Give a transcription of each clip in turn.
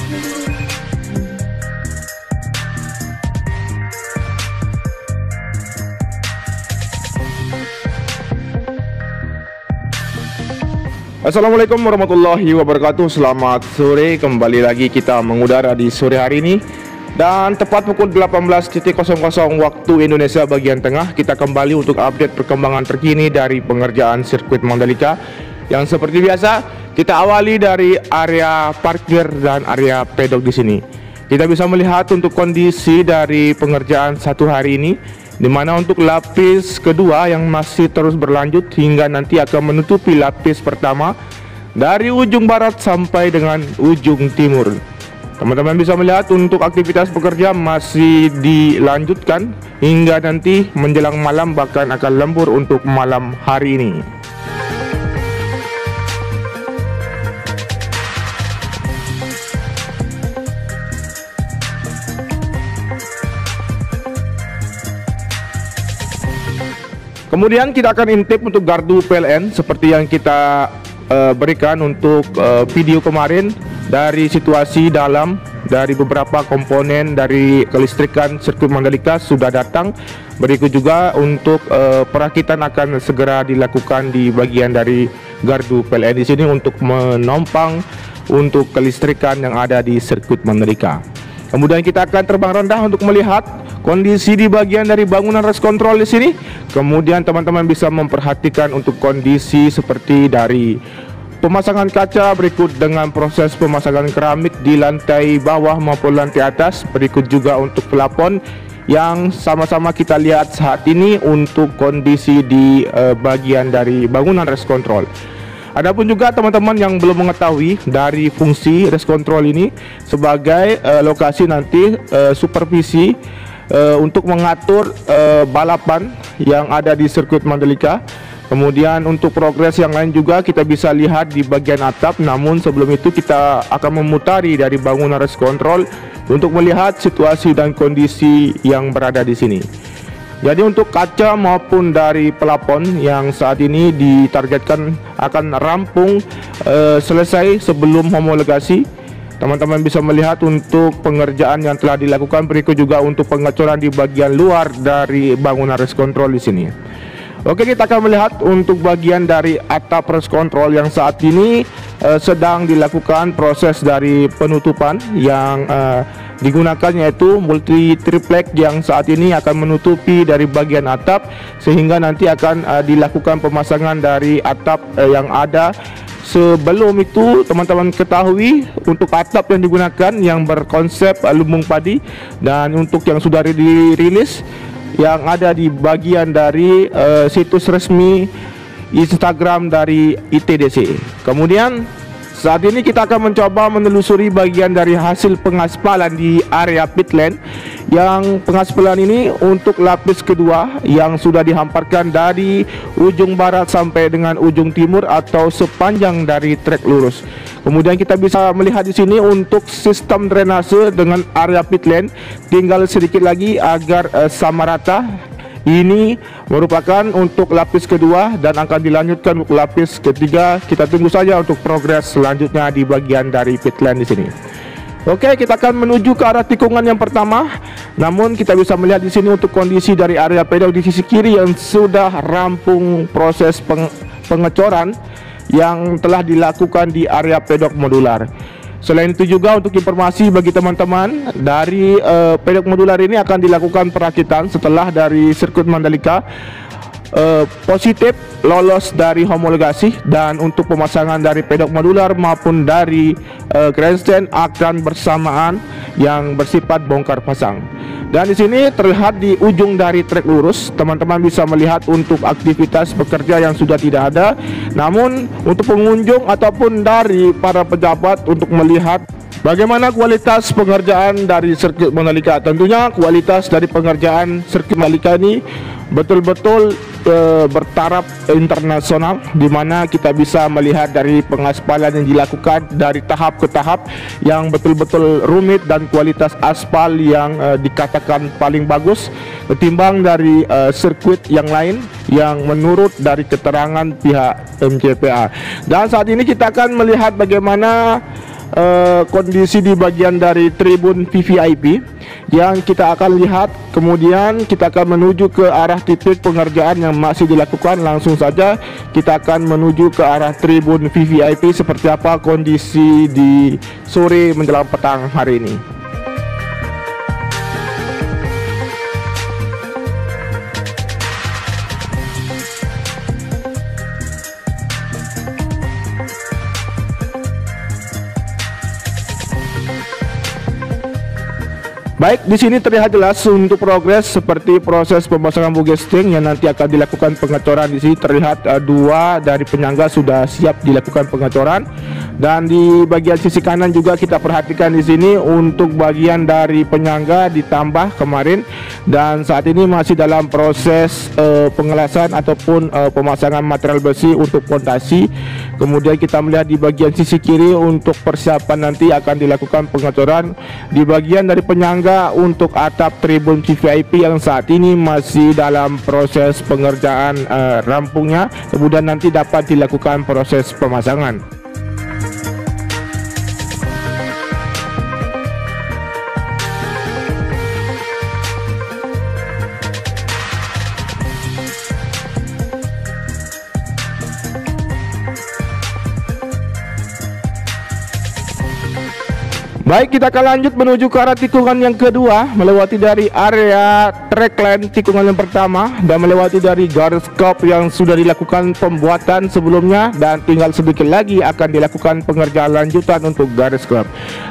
Assalamualaikum warahmatullahi wabarakatuh. Selamat sore, kembali lagi kita mengudara di sore hari ini. Dan tepat pukul 18.00 waktu Indonesia bagian tengah, kita kembali untuk update perkembangan terkini dari pengerjaan sirkuit Mandalika. Yang seperti biasa, kita awali dari area parkir dan area pedok di sini. Kita bisa melihat untuk kondisi dari pengerjaan satu hari ini, di mana untuk lapis kedua yang masih terus berlanjut hingga nanti akan menutupi lapis pertama dari ujung barat sampai dengan ujung timur. Teman-teman bisa melihat untuk aktivitas pekerja masih dilanjutkan hingga nanti menjelang malam, bahkan akan lembur untuk malam hari ini. Kemudian kita akan intip untuk gardu PLN seperti yang kita berikan untuk video kemarin, dari situasi dalam dari beberapa komponen dari kelistrikan sirkuit Mandalika sudah datang. Berikut juga untuk perakitan akan segera dilakukan di bagian dari gardu PLN di sini untuk menopang untuk kelistrikan yang ada di sirkuit Mandalika. Kemudian kita akan terbang rendah untuk melihat kondisi di bagian dari bangunan race control di sini. Kemudian teman-teman bisa memperhatikan untuk kondisi seperti dari pemasangan kaca, berikut dengan proses pemasangan keramik di lantai bawah maupun lantai atas. Berikut juga untuk pelapon yang sama-sama kita lihat saat ini untuk kondisi di bagian dari bangunan race control. Adapun juga teman-teman yang belum mengetahui dari fungsi race control ini sebagai lokasi nanti supervisi untuk mengatur balapan yang ada di sirkuit Mandalika. Kemudian untuk progres yang lain juga kita bisa lihat di bagian atap. Namun sebelum itu kita akan memutari dari bangunan race control untuk melihat situasi dan kondisi yang berada di sini. Jadi untuk kaca maupun dari pelapon yang saat ini ditargetkan akan rampung selesai sebelum homologasi. Teman-teman bisa melihat untuk pengerjaan yang telah dilakukan. Berikut juga untuk pengecoran di bagian luar dari bangunan race control di sini. Oke, kita akan melihat untuk bagian dari atap race control yang saat ini sedang dilakukan proses dari penutupan yang digunakan, yaitu multi triplex yang saat ini akan menutupi dari bagian atap, sehingga nanti akan dilakukan pemasangan dari atap yang ada. Sebelum itu teman-teman ketahui untuk atap yang digunakan yang berkonsep lumbung padi, dan untuk yang sudah dirilis yang ada di bagian dari situs resmi Instagram dari ITDC. Kemudian saat ini kita akan mencoba menelusuri bagian dari hasil pengaspalan di area pit lane, yang pengaspalan ini untuk lapis kedua yang sudah dihamparkan dari ujung barat sampai dengan ujung timur atau sepanjang dari trek lurus. Kemudian kita bisa melihat di sini untuk sistem drainase dengan area pit lane tinggal sedikit lagi agar sama rata. Ini merupakan untuk lapis kedua dan akan dilanjutkan untuk lapis ketiga. Kita tunggu saja untuk progres selanjutnya di bagian dari pit lane di sini. Oke, kita akan menuju ke arah tikungan yang pertama. Namun kita bisa melihat di sini untuk kondisi dari area pedok di sisi kiri yang sudah rampung proses pengecoran yang telah dilakukan di area pedok modular. Selain itu juga untuk informasi bagi teman-teman, dari pedok modular ini akan dilakukan perakitan setelah dari sirkuit Mandalika positif lolos dari homologasi, dan untuk pemasangan dari pedok modular maupun dari grandstand akan bersamaan yang bersifat bongkar pasang. Dan di sini terlihat di ujung dari trek lurus, teman-teman bisa melihat untuk aktivitas pekerja yang sudah tidak ada. Namun untuk pengunjung ataupun dari para pejabat untuk melihat bagaimana kualitas pengerjaan dari sirkuit Mandalika. Tentunya kualitas dari pengerjaan sirkuit Mandalika ini betul-betul bertaraf internasional, di mana kita bisa melihat dari pengaspalan yang dilakukan dari tahap ke tahap yang betul-betul rumit, dan kualitas aspal yang dikatakan paling bagus ketimbang dari sirkuit yang lain yang menurut dari keterangan pihak MCPA. Dan saat ini kita akan melihat bagaimana kondisi di bagian dari tribun VVIP yang kita akan lihat. Kemudian kita akan menuju ke arah titik pengerjaan yang masih dilakukan. Langsung saja kita akan menuju ke arah tribun VVIP seperti apa kondisi di sore menjelang petang hari ini. Baik, di sini terlihat jelas untuk progres seperti proses pemasangan bugesting yang nanti akan dilakukan pengecoran. Di sini terlihat dua dari penyangga sudah siap dilakukan pengecoran, dan di bagian sisi kanan juga kita perhatikan di sini untuk bagian dari penyangga ditambah kemarin, dan saat ini masih dalam proses pengelasan ataupun pemasangan material besi untuk fondasi. Kemudian kita melihat di bagian sisi kiri untuk persiapan nanti akan dilakukan pengecoran di bagian dari penyangga untuk atap tribun VVIP yang saat ini masih dalam proses pengerjaan rampungnya. Kemudian nanti dapat dilakukan proses pemasangan. Baik, kita akan lanjut menuju ke arah tikungan yang kedua, melewati dari area trackline tikungan yang pertama dan melewati dari garis scope yang sudah dilakukan pembuatan sebelumnya, dan tinggal sedikit lagi akan dilakukan pengerjaan lanjutan untuk garis scope.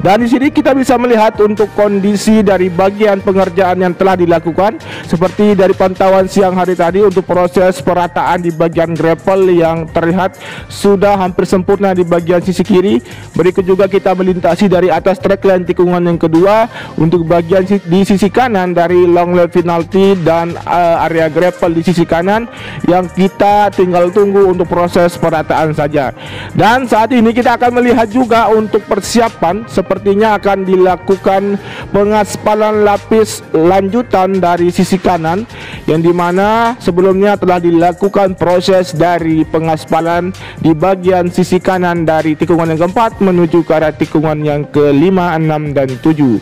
Dan di sini kita bisa melihat untuk kondisi dari bagian pengerjaan yang telah dilakukan, seperti dari pantauan siang hari tadi untuk proses perataan di bagian gravel yang terlihat sudah hampir sempurna di bagian sisi kiri. Berikut juga kita melintasi dari atas trackline tikungan yang kedua untuk bagian di sisi kanan dari long lap penalty dan area gravel di sisi kanan yang kita tinggal tunggu untuk proses perataan saja. Dan saat ini kita akan melihat juga untuk persiapan, sepertinya akan dilakukan pengaspalan lapis lanjutan dari sisi kanan, yang dimana sebelumnya telah dilakukan proses dari pengaspalan di bagian sisi kanan dari tikungan yang keempat menuju ke arah tikungan yang ke-5, 6, dan 7.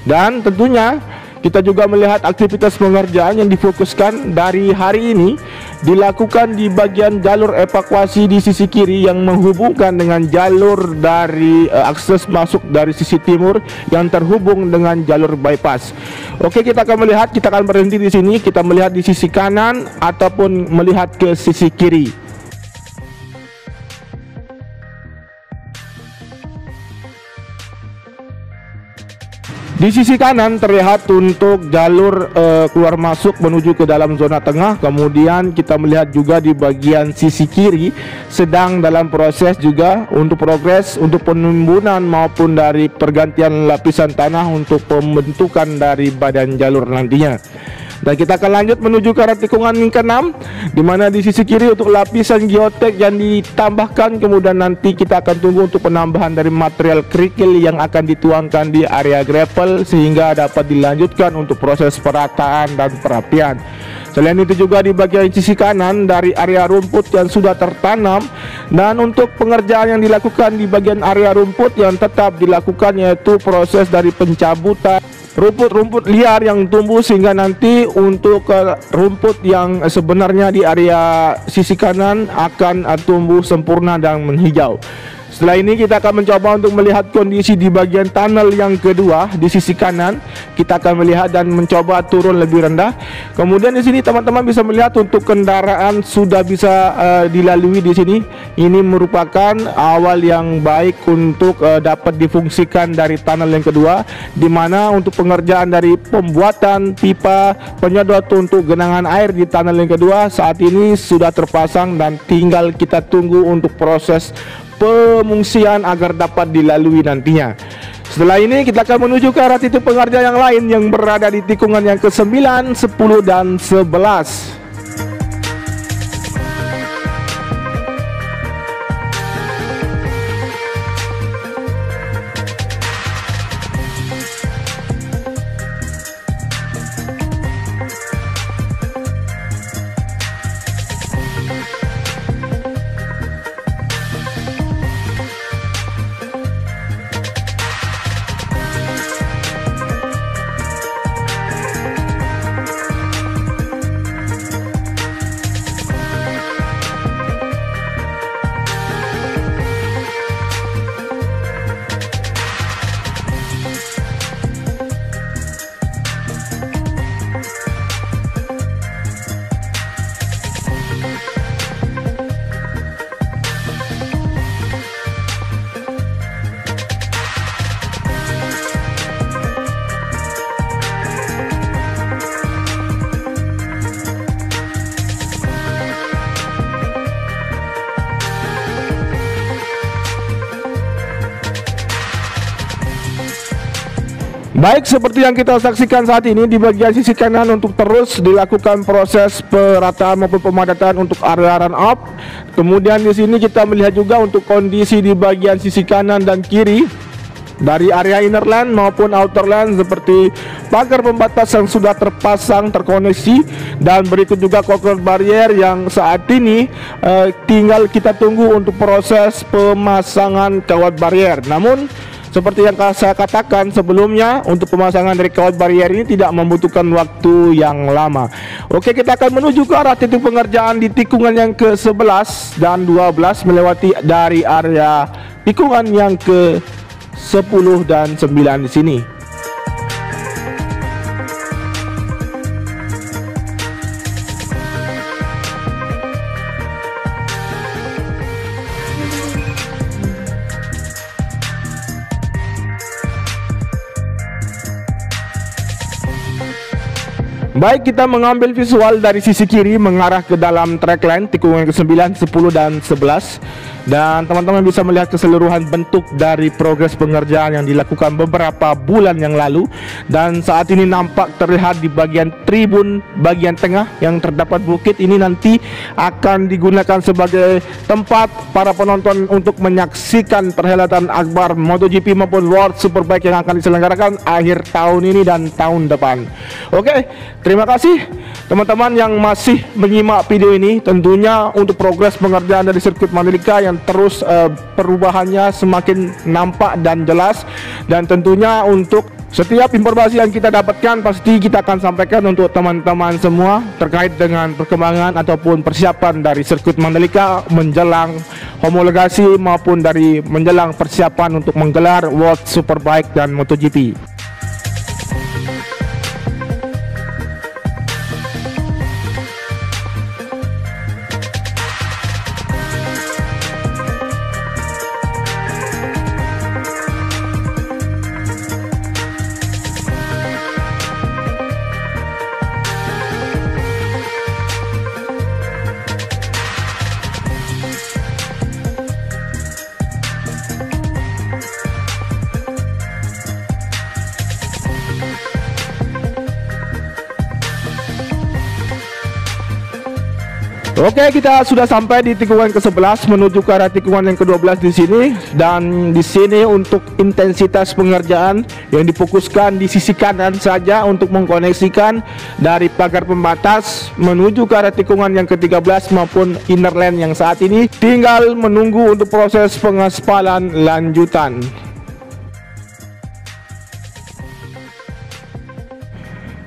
Dan tentunya kita juga melihat aktivitas pengerjaan yang difokuskan dari hari ini dilakukan di bagian jalur evakuasi di sisi kiri yang menghubungkan dengan jalur dari akses masuk dari sisi timur yang terhubung dengan jalur bypass. Oke, kita akan melihat, kita akan berhenti di sini, kita melihat di sisi kanan ataupun melihat ke sisi kiri. Di sisi kanan terlihat untuk jalur keluar masuk menuju ke dalam zona tengah. Kemudian kita melihat juga di bagian sisi kiri sedang dalam proses juga untuk progres untuk penimbunan maupun dari pergantian lapisan tanah untuk pembentukan dari badan jalur nantinya. Dan kita akan lanjut menuju ke arah tikungan yang ke-6, di mana di sisi kiri untuk lapisan geotek yang ditambahkan. Kemudian nanti kita akan tunggu untuk penambahan dari material kerikil yang akan dituangkan di area gravel sehingga dapat dilanjutkan untuk proses perataan dan perapian. Selain itu juga di bagian sisi kanan dari area rumput yang sudah tertanam, dan untuk pengerjaan yang dilakukan di bagian area rumput yang tetap dilakukan yaitu proses dari pencabutan rumput-rumput liar yang tumbuh sehingga nanti untuk rumput yang sebenarnya di area sisi kanan akan tumbuh sempurna dan menghijau. Setelah ini kita akan mencoba untuk melihat kondisi di bagian tunnel yang kedua di sisi kanan. Kita akan melihat dan mencoba turun lebih rendah. Kemudian di sini teman-teman bisa melihat untuk kendaraan sudah bisa dilalui di sini. Ini merupakan awal yang baik untuk dapat difungsikan dari tunnel yang kedua, di mana untuk pengerjaan dari pembuatan pipa penyedot untuk genangan air di tunnel yang kedua saat ini sudah terpasang dan tinggal kita tunggu untuk proses pengungsian agar dapat dilalui nantinya. Setelah ini kita akan menuju ke arah titik pengerjaan yang lain yang berada di tikungan yang ke-9, 10, dan 11. Baik, seperti yang kita saksikan saat ini di bagian sisi kanan untuk terus dilakukan proses perataan maupun pemadatan untuk area run up. Kemudian di sini kita melihat juga untuk kondisi di bagian sisi kanan dan kiri dari area innerland maupun outerland, seperti pagar pembatas yang sudah terpasang terkoneksi, dan berikut juga concrete barrier yang saat ini tinggal kita tunggu untuk proses pemasangan kawat barrier. Namun seperti yang saya katakan sebelumnya, untuk pemasangan dari kawat barrier ini tidak membutuhkan waktu yang lama. Oke, kita akan menuju ke arah titik pengerjaan di tikungan yang ke-11 dan 12 melewati dari area tikungan yang ke-10 dan 9 di sini. Baik, kita mengambil visual dari sisi kiri mengarah ke dalam track line tikungan ke-9, 10 dan 11. Dan teman-teman bisa melihat keseluruhan bentuk dari progres pengerjaan yang dilakukan beberapa bulan yang lalu. Dan saat ini nampak terlihat di bagian tribun bagian tengah yang terdapat bukit ini nanti akan digunakan sebagai tempat para penonton untuk menyaksikan perhelatan akbar MotoGP maupun World Superbike yang akan diselenggarakan akhir tahun ini dan tahun depan. Oke, terima kasih teman-teman yang masih menyimak video ini. Tentunya untuk progres pengerjaan dari sirkuit Mandalika yang terus perubahannya semakin nampak dan jelas, dan tentunya untuk setiap informasi yang kita dapatkan pasti kita akan sampaikan untuk teman-teman semua terkait dengan perkembangan ataupun persiapan dari sirkuit Mandalika menjelang homologasi maupun dari menjelang persiapan untuk menggelar World Superbike dan MotoGP. Oke, kita sudah sampai di tikungan ke-11 menuju ke arah tikungan yang ke-12 di sini, dan di sini untuk intensitas pengerjaan yang difokuskan di sisi kanan saja untuk mengkoneksikan dari pagar pembatas menuju ke arah tikungan yang ke-13 maupun innerland yang saat ini tinggal menunggu untuk proses pengaspalan lanjutan.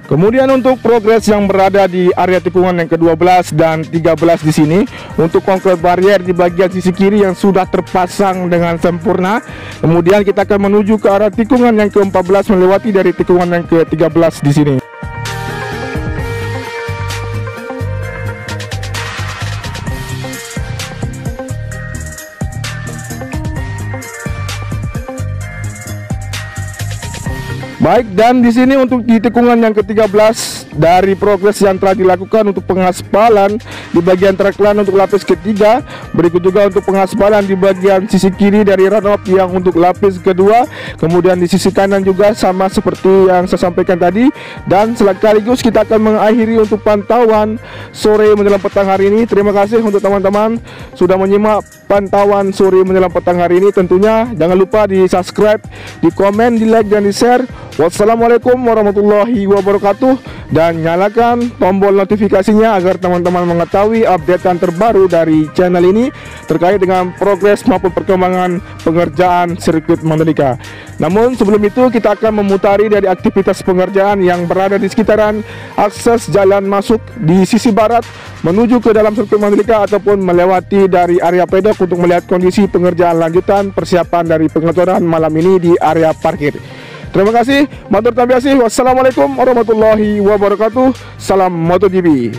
Kemudian untuk progres yang berada di area tikungan yang ke-12 dan 13 di sini, untuk concrete barrier di bagian sisi kiri yang sudah terpasang dengan sempurna. Kemudian kita akan menuju ke arah tikungan yang ke-14 melewati dari tikungan yang ke-13 di sini. Baik, dan di sini untuk di tikungan yang ke-13 dari progres yang telah dilakukan untuk pengaspalan di bagian track line untuk lapis ketiga, berikut juga untuk pengaspalan di bagian sisi kiri dari run up yang untuk lapis kedua, kemudian di sisi kanan juga sama seperti yang saya sampaikan tadi. Dan sekaligus kita akan mengakhiri untuk pantauan sore menjelang petang hari ini. Terima kasih untuk teman-teman sudah menyimak pantauan sore menjelang petang hari ini. Tentunya jangan lupa di subscribe, di komen, di like, dan di share. Wassalamualaikum warahmatullahi wabarakatuh, dan nyalakan tombol notifikasinya agar teman-teman mengetahui updatean terbaru dari channel ini terkait dengan progres maupun perkembangan pengerjaan sirkuit Mandalika. Namun sebelum itu kita akan memutari dari aktivitas pengerjaan yang berada di sekitaran akses jalan masuk di sisi barat menuju ke dalam sirkuit Mandalika ataupun melewati dari area pedok untuk melihat kondisi pengerjaan lanjutan persiapan dari pengeboran malam ini di area parkir. Terima kasih, matur tabiasi. Wassalamualaikum warahmatullahi wabarakatuh. Salam MotoGP.